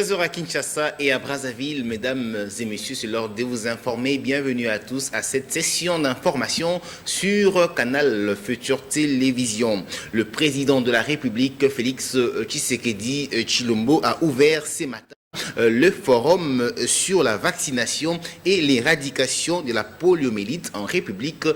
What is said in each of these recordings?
13h à Kinshasa et à Brazzaville, mesdames et messieurs, c'est l'heure de vous informer. Bienvenue à tous à cette session d'information sur Canal Futur Télévision. Le président de la République, Félix Tshisekedi Tshilombo, a ouvert ce matin le forum sur la vaccination et l'éradication de la poliomyélite en République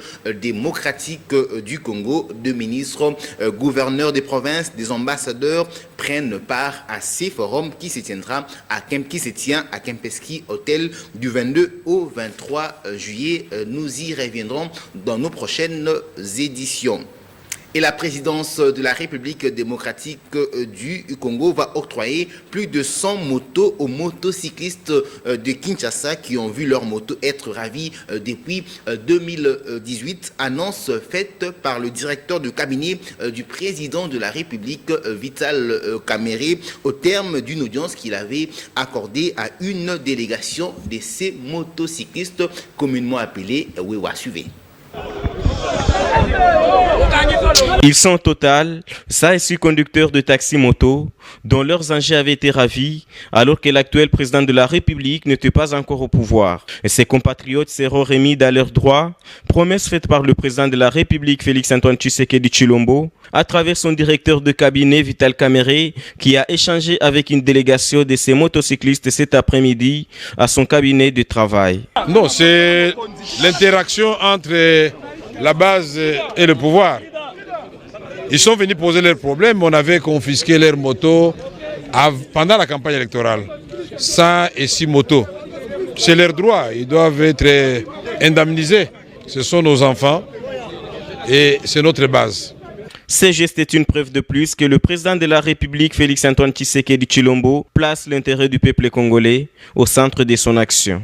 démocratique du Congo. Deux ministres, gouverneurs des provinces, des ambassadeurs prennent part à ces forums qui se tient à Kempinski Hotel du 22 au 23 juillet. Nous y reviendrons dans nos prochaines éditions. Et la présidence de la République démocratique du Congo va octroyer plus de 100 motos aux motocyclistes de Kinshasa qui ont vu leur moto être ravie depuis 2018. Annonce faite par le directeur de cabinet du président de la République, Vital Kamerhe, au terme d'une audience qu'il avait accordée à une délégation de ces motocyclistes communément appelés Wewa. Suivez. Ils sont au total 6 conducteurs de taxi-moto dont leurs engins avaient été ravis alors que l'actuel président de la République n'était pas encore au pouvoir. Et ses compatriotes seront remis dans leurs droits, promesse faite par le président de la République Félix-Antoine Tshisekedi Tshilombo à travers son directeur de cabinet Vital Kamerhe qui a échangé avec une délégation de ces motocyclistes cet après-midi à son cabinet de travail. Non, c'est l'interaction entre la base et le pouvoir. Ils sont venus poser leurs problèmes. On avait confisqué leurs motos pendant la campagne électorale. 106 motos. C'est leur droit. Ils doivent être indemnisés. Ce sont nos enfants et c'est notre base. Ce geste est une preuve de plus que le président de la République, Félix-Antoine Tshisekedi Tshilombo, place l'intérêt du peuple congolais au centre de son action.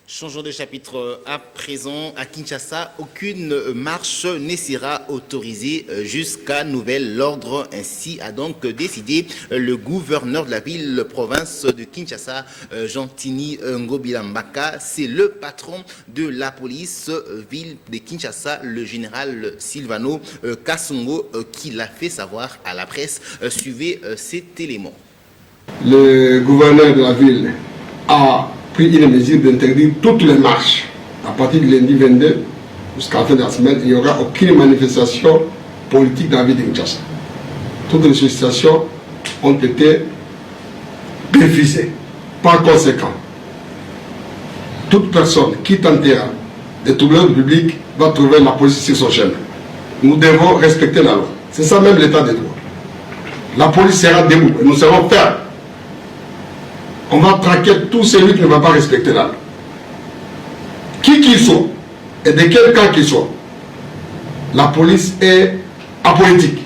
Changeons de chapitre à présent. À Kinshasa, aucune marche ne sera autorisée jusqu'à nouvel ordre. Ainsi a donc décidé le gouverneur de la ville-province de Kinshasa, Jean-Tini Ngobilambaka. C'est le patron de la police ville de Kinshasa, le général Silvano Kasongo, qui l'a fait savoir à la presse. Suivez cet élément. Le gouverneur de la ville a pris une mesure d'interdire toutes les marches. À partir du lundi 22 jusqu'à la fin de la semaine, il n'y aura aucune manifestation politique dans la ville de Kinshasa. Toutes les sollicitations ont été refusées. Par conséquent, toute personne qui tentera de troubler l'ordre public va trouver la police sur son chemin. Nous devons respecter la loi. C'est ça même l'état de droit. La police sera debout et nous serons fermes. On va traquer tous celui qui ne va pas respecter la loi. Qui qu'ils soient et de quel camp qu'ils soient, la police est apolitique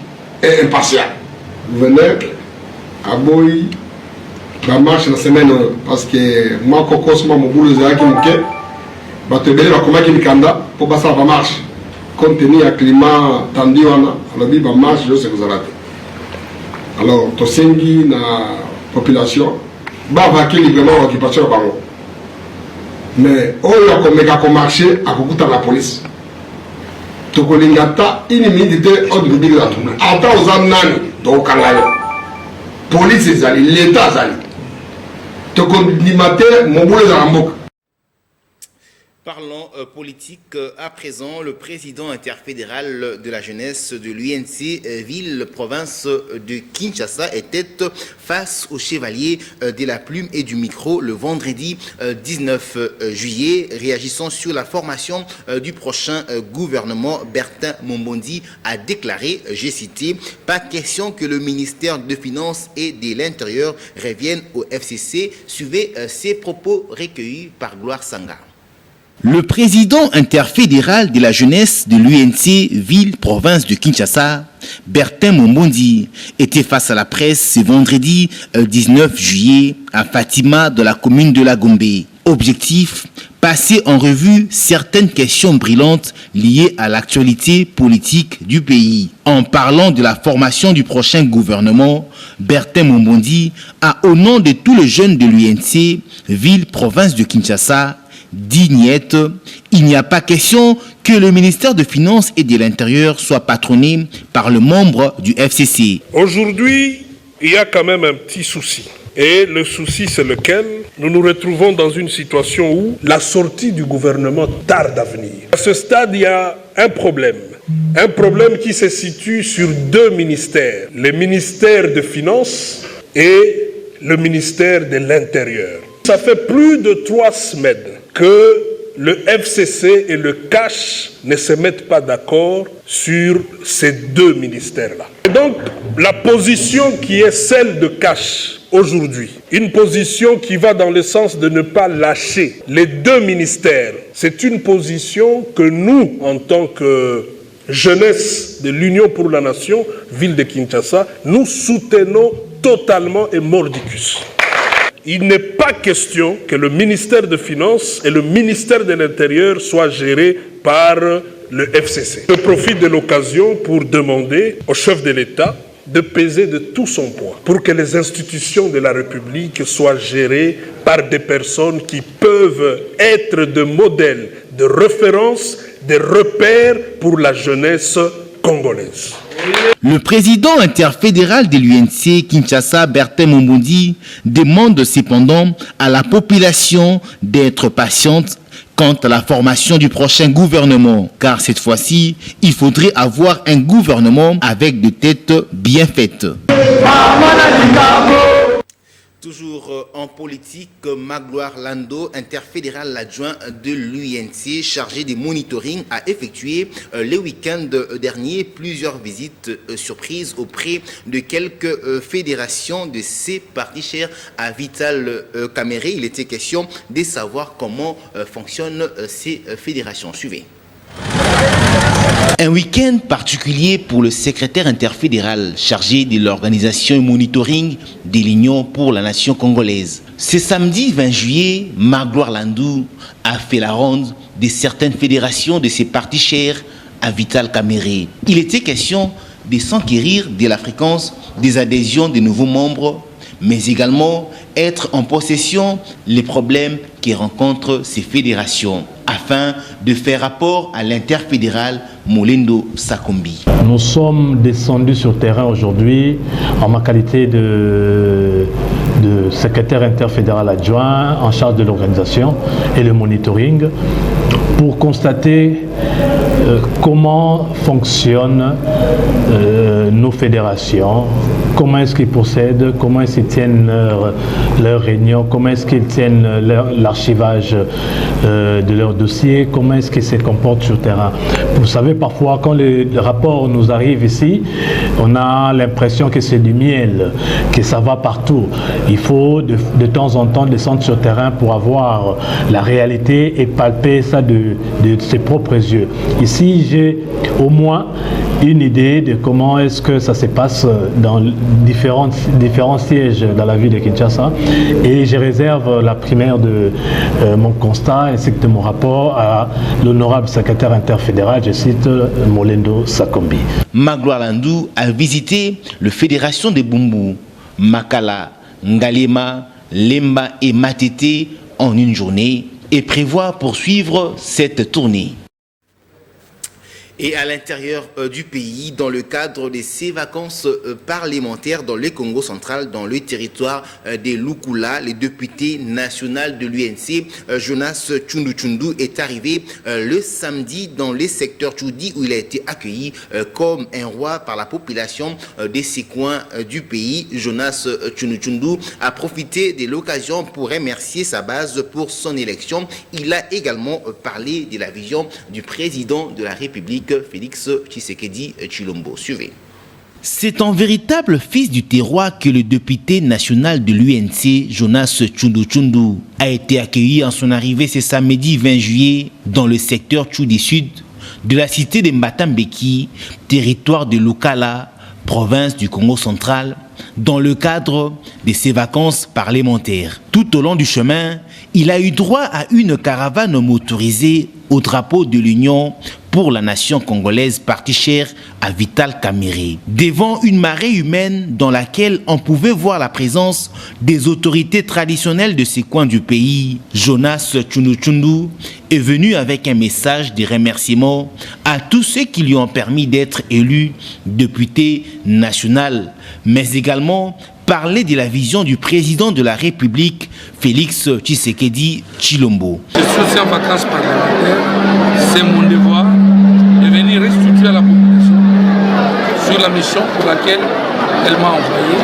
et impartiale. Gouverneur, Aboy, la marche la semaine, parce que moi, Kokos, moi, mon boulot, c'est qui va te donner la commande qui kanda pour passer la marche. Compte tenu du climat tendu, alors la marche, je sais que vous avez. Alors, Tosengi, la population, va vaquer librement l'occupation de Bango. Mais on a comme marché à côté de la police. Tokolingata, une minute de ordre public de la tournée. Attends aux amenants, donc police est allée, l'État est allé. Tokolingata, mon boulot est à la. Parlons politique à présent. Le président interfédéral de la jeunesse de l'UNC ville-province de Kinshasa était face aux chevaliers de la plume et du micro le vendredi 19 juillet. Réagissant sur la formation du prochain gouvernement, Bertin Mombondi a déclaré, j'ai cité, « Pas question que le ministère de Finances et de l'Intérieur revienne au FCC ». Suivez ces propos recueillis par Gloire Sanga. Le président interfédéral de la jeunesse de l'UNC ville-province de Kinshasa, Bertin Mombondi, était face à la presse ce vendredi 19 juillet à Fatima dans la commune de la Gombe. Objectif, passer en revue certaines questions brillantes liées à l'actualité politique du pays. En parlant de la formation du prochain gouvernement, Bertin Mombondi a, au nom de tous les jeunes de l'UNC ville-province de Kinshasa, Dignette, il n'y a pas question que le ministère de Finances et de l'Intérieur soit patronné par le membre du FCC. Aujourd'hui, il y a quand même un petit souci. Et le souci, c'est lequel? Nous nous retrouvons dans une situation où la sortie du gouvernement tarde à venir. À ce stade, il y a un problème. Un problème qui se situe sur deux ministères. Le ministère des Finances et le ministère de l'Intérieur. Ça fait plus de 3 semaines que le FCC et le CACH ne se mettent pas d'accord sur ces deux ministères-là. Et donc, la position qui est celle de CACH aujourd'hui, une position qui va dans le sens de ne pas lâcher les deux ministères, c'est une position que nous, en tant que jeunesse de l'Union pour la Nation, ville de Kinshasa, nous soutenons totalement et mordicus. Il n'est pas question que le ministère des Finances et le ministère de l'Intérieur soient gérés par le FCC. Je profite de l'occasion pour demander au chef de l'État de peser de tout son poids pour que les institutions de la République soient gérées par des personnes qui peuvent être de modèles, de référence, de repères pour la jeunesse congolaise. Le président interfédéral de l'UNC Kinshasa, Bertin Mombondi, demande cependant à la population d'être patiente quant à la formation du prochain gouvernement, car cette fois-ci, il faudrait avoir un gouvernement avec des têtes bien faites. Toujours en politique, Magloire Lando, interfédéral adjoint de l'UNC, chargé des monitoring, a effectué le week-end dernier plusieurs visites surprises auprès de quelques fédérations de ses partis chers à Vital Kamerhe. Il était question de savoir comment fonctionnent ces fédérations. Suivez. Un week-end particulier pour le secrétaire interfédéral chargé de l'organisation et monitoring de l'Union pour la Nation congolaise. Ce samedi 20 juillet, Magloire Landou a fait la ronde de certaines fédérations de ses partis chers à Vital Kamerhe. Il était question de s'enquérir de la fréquence des adhésions de nouveaux membres, mais également être en possession des problèmes que rencontrent ces fédérations, afin de faire rapport à l'interfédéral Molendo Sakombi. Nous sommes descendus sur terrain aujourd'hui en ma qualité de secrétaire interfédéral adjoint en charge de l'organisation et le monitoring pour constater comment fonctionnent nos fédérations, comment est-ce qu'ils procèdent, comment est-ce qu'ils tiennent leurs réunions, comment est-ce qu'ils tiennent l'archivage de leurs dossiers, comment est-ce qu'ils se comportent sur terrain. Vous savez, parfois, quand les rapports nous arrivent ici, on a l'impression que c'est du miel, que ça va partout. Il faut de temps en temps descendre sur terrain pour avoir la réalité et palper ça de ses propres yeux. Ici, j'ai au moins une idée de comment est-ce que ça se passe dans différents sièges dans la ville de Kinshasa, et je réserve la primaire de mon constat ainsi que de mon rapport à l'honorable secrétaire interfédéral, je cite Molendo Sakombi. Magloire Landou a visité la fédération de Bumbu, Makala, Ngalema, Lemba et Matete en une journée et prévoit poursuivre cette tournée. Et à l'intérieur du pays, dans le cadre de ces vacances parlementaires dans le Congo central, dans le territoire des Lukula, le député national de l'UNC, Jonas Tshundu Tshundu, est arrivé le samedi dans le secteur Tchoudi, où il a été accueilli comme un roi par la population de ces coins du pays. Jonas Tshundu Tshundu a profité de l'occasion pour remercier sa base pour son élection. Il a également parlé de la vision du président de la République, Félix Tshisekedi Tshilombo. Suivez. C'est un véritable fils du terroir que le député national de l'UNC, Jonas Tshundu Tshundu, a été accueilli en son arrivée ce samedi 20 juillet dans le secteur Tchoudi Sud de la cité de Matambeki, territoire de Lukala, province du Congo central, dans le cadre de ses vacances parlementaires. Tout au long du chemin, il a eu droit à une caravane motorisée au drapeau de l'Union pour la nation congolaise, parti cher à Vital Kamerhe. Devant une marée humaine dans laquelle on pouvait voir la présence des autorités traditionnelles de ces coins du pays, Jonas Tshundu Tshundu est venu avec un message de remerciement à tous ceux qui lui ont permis d'être élu député national, mais également parlait de la vision du président de la République, Félix Tshisekedi Tshilombo. Je suis aussi en vacances parlementaires. C'est mon devoir de venir restituer à la population sur la mission pour laquelle elle m'a envoyé.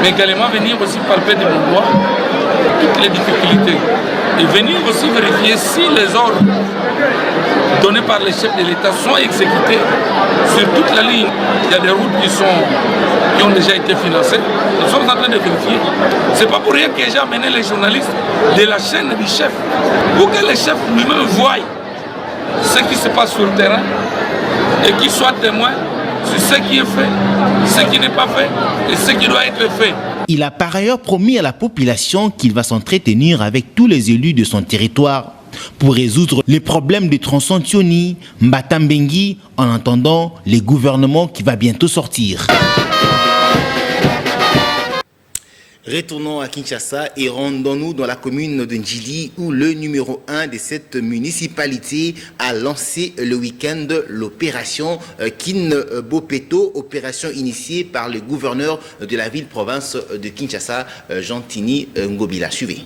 Mais également venir aussi palper de mon doigt toutes les difficultés. Et venir aussi vérifier si les ordres donnés par les chefs de l'État sont exécutés sur toute la ligne. Il y a des routes qui ont déjà été financées. Nous sommes en train de vérifier. Ce n'est pas pour rien que j'ai amené les journalistes de la chaîne du chef pour que le chef lui-même voie ce qui se passe sur le terrain et qu'il soit témoin sur ce qui est fait, ce qui n'est pas fait et ce qui doit être fait. Il a par ailleurs promis à la population qu'il va s'entretenir avec tous les élus de son territoire pour résoudre les problèmes de Transontioni, Mbatambengi, en attendant les gouvernements qui va bientôt sortir. Retournons à Kinshasa et rendons-nous dans la commune de Ndjili où le numéro 1 de cette municipalité a lancé le week-end l'opération Kin Bopeto, opération initiée par le gouverneur de la ville-province de Kinshasa, Jean-Tini Ngobila. Suivez.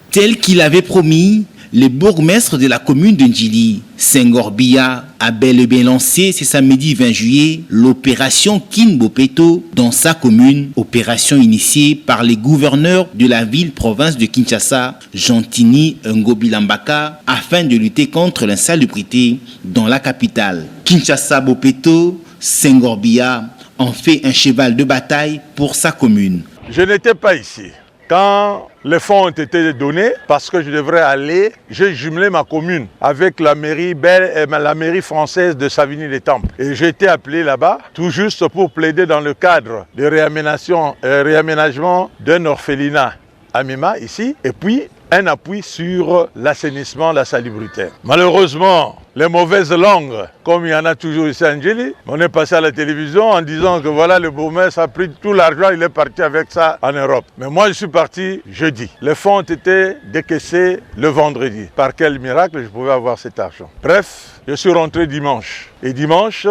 Tel qu'il avait promis, le bourgmestre de la commune de Ndjili, Senghor Biya, a bel et bien lancé ce samedi 20 juillet l'opération Kin Bopeto dans sa commune, opération initiée par les gouverneurs de la ville-province de Kinshasa, Jean-Tini Ngobila Mbaka, afin de lutter contre l'insalubrité dans la capitale. Kinshasa Bopeto, Senghor Biya en fait un cheval de bataille pour sa commune. Je n'étais pas ici quand les fonds ont été donnés, parce que je devrais aller, j'ai jumelé ma commune avec la mairie française de Savigny-les-Tempes. Et j'ai été appelé là-bas, tout juste pour plaider dans le cadre de réaménagement d'un orphelinat à Mima, ici, et puis un appui sur l'assainissement, la salubrité. Malheureusement, les mauvaises langues, comme il y en a toujours ici à Ndjili, on est passé à la télévision en disant que voilà, le bourgmestre a pris tout l'argent, il est parti avec ça en Europe. Mais moi, je suis parti jeudi. Les fonds ont été décaissés le vendredi. Par quel miracle je pouvais avoir cet argent? Bref, je suis rentré dimanche. Et dimanche,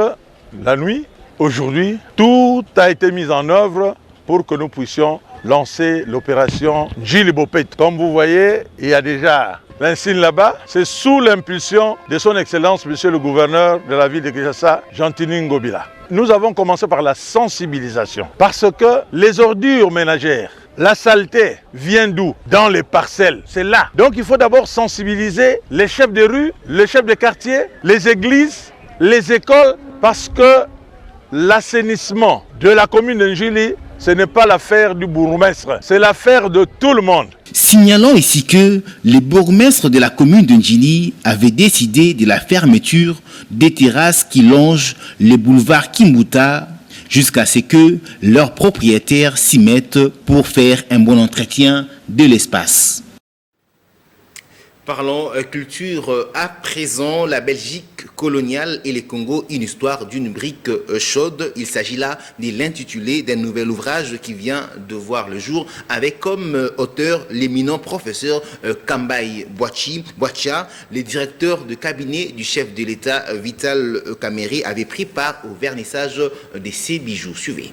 la nuit, aujourd'hui, tout a été mis en œuvre pour que nous puissions lancer l'opération Ndjili Bopeto. Comme vous voyez, il y a déjà l'insigne là-bas. C'est sous l'impulsion de son Excellence, Monsieur le gouverneur de la ville de Kinshasa, Jean-Tini Ngobila. Nous avons commencé par la sensibilisation. Parce que les ordures ménagères, la saleté vient d'où? Dans les parcelles, c'est là. Donc il faut d'abord sensibiliser les chefs de rue, les chefs de quartier, les églises, les écoles, parce que l'assainissement de la commune de Ndjili, ce n'est pas l'affaire du bourgmestre, c'est l'affaire de tout le monde. Signalons ici que le bourgmestre de la commune de Ndjili avait décidé de la fermeture des terrasses qui longent le boulevard Kimbuta jusqu'à ce que leurs propriétaires s'y mettent pour faire un bon entretien de l'espace. Parlons culture à présent, la Belgique coloniale et le Congo, une histoire d'une brique chaude. Il s'agit là de l'intitulé d'un nouvel ouvrage qui vient de voir le jour avec comme auteur l'éminent professeur Kambai Boachia. Le directeur de cabinet du chef de l'État Vital Kamerhe avait pris part au vernissage de ces bijoux. Suivez.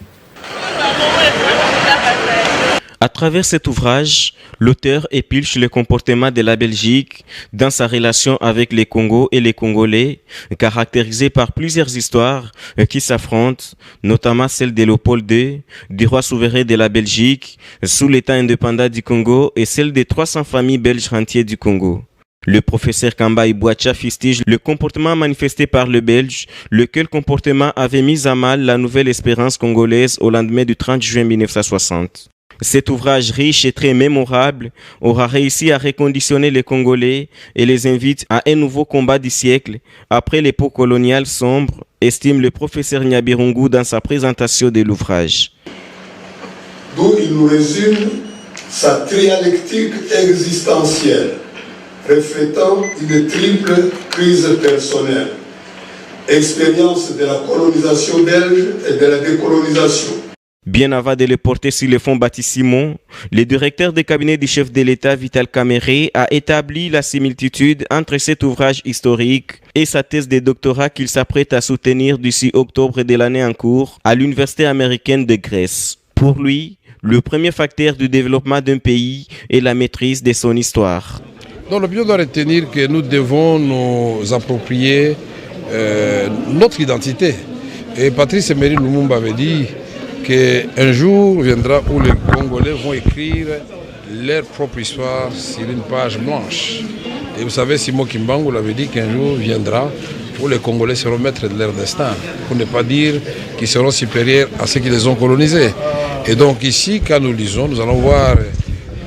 À travers cet ouvrage, l'auteur épluche le comportement de la Belgique dans sa relation avec les Congos et les Congolais, caractérisée par plusieurs histoires qui s'affrontent, notamment celle de Léopold II, du roi souverain de la Belgique, sous l'État indépendant du Congo, et celle des 300 familles belges rentiers du Congo. Le professeur Kambai Boachia fustige le comportement manifesté par le Belge, lequel comportement avait mis à mal la nouvelle espérance congolaise au lendemain du 30 juin 1960. Cet ouvrage riche et très mémorable aura réussi à reconditionner les Congolais et les invite à un nouveau combat du siècle après l'époque coloniale sombre, estime le professeur Nyabirungu dans sa présentation de l'ouvrage. D'où il nous résume sa trialectique existentielle, reflétant une triple crise personnelle, expérience de la colonisation belge et de la décolonisation. Bien avant de le porter sur le fonds Bâtiment, le directeur de cabinet du chef de l'État, Vital Kamerhe, a établi la similitude entre cet ouvrage historique et sa thèse de doctorat qu'il s'apprête à soutenir d'ici octobre de l'année en cours à l'Université américaine de Grèce. Pour lui, le premier facteur du développement d'un pays est la maîtrise de son histoire. Donc l'opinion doit retenir que nous devons nous approprier notre identité. Et Patrice Emery Lumumba avait dit qu'un jour viendra où les Congolais vont écrire leur propre histoire sur une page blanche. Et vous savez, Simon Kimbangu l'avait dit qu'un jour viendra où les Congolais seront maîtres de leur destin, pour ne pas dire qu'ils seront supérieurs à ceux qui les ont colonisés. Et donc ici, quand nous lisons, nous allons voir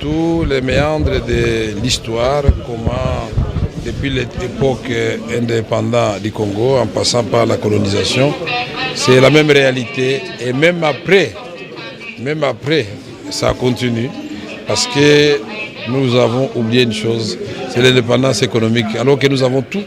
tous les méandres de l'histoire, comment depuis l'époque indépendante du Congo, en passant par la colonisation, c'est la même réalité. Et même après, ça continue, parce que nous avons oublié une chose, c'est l'indépendance économique, alors que nous avons tout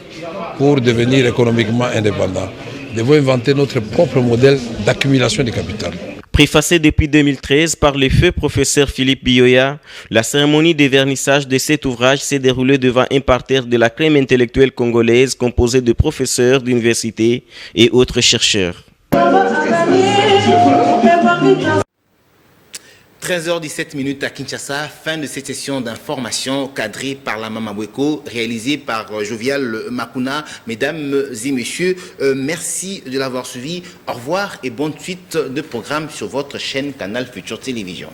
pour devenir économiquement indépendants. Nous devons inventer notre propre modèle d'accumulation du capital. Préfacé depuis 2013 par le feu professeur Philippe Bioya, la cérémonie de vernissage de cet ouvrage s'est déroulée devant un parterre de la crème intellectuelle congolaise composé de professeurs d'université et autres chercheurs. 13h17 à Kinshasa, fin de cette session d'information cadrée par la Mama Bweko, réalisée par Jovial Makuna. Mesdames et messieurs, merci de l'avoir suivi. Au revoir et bonne suite de programme sur votre chaîne Canal Futur Télévision.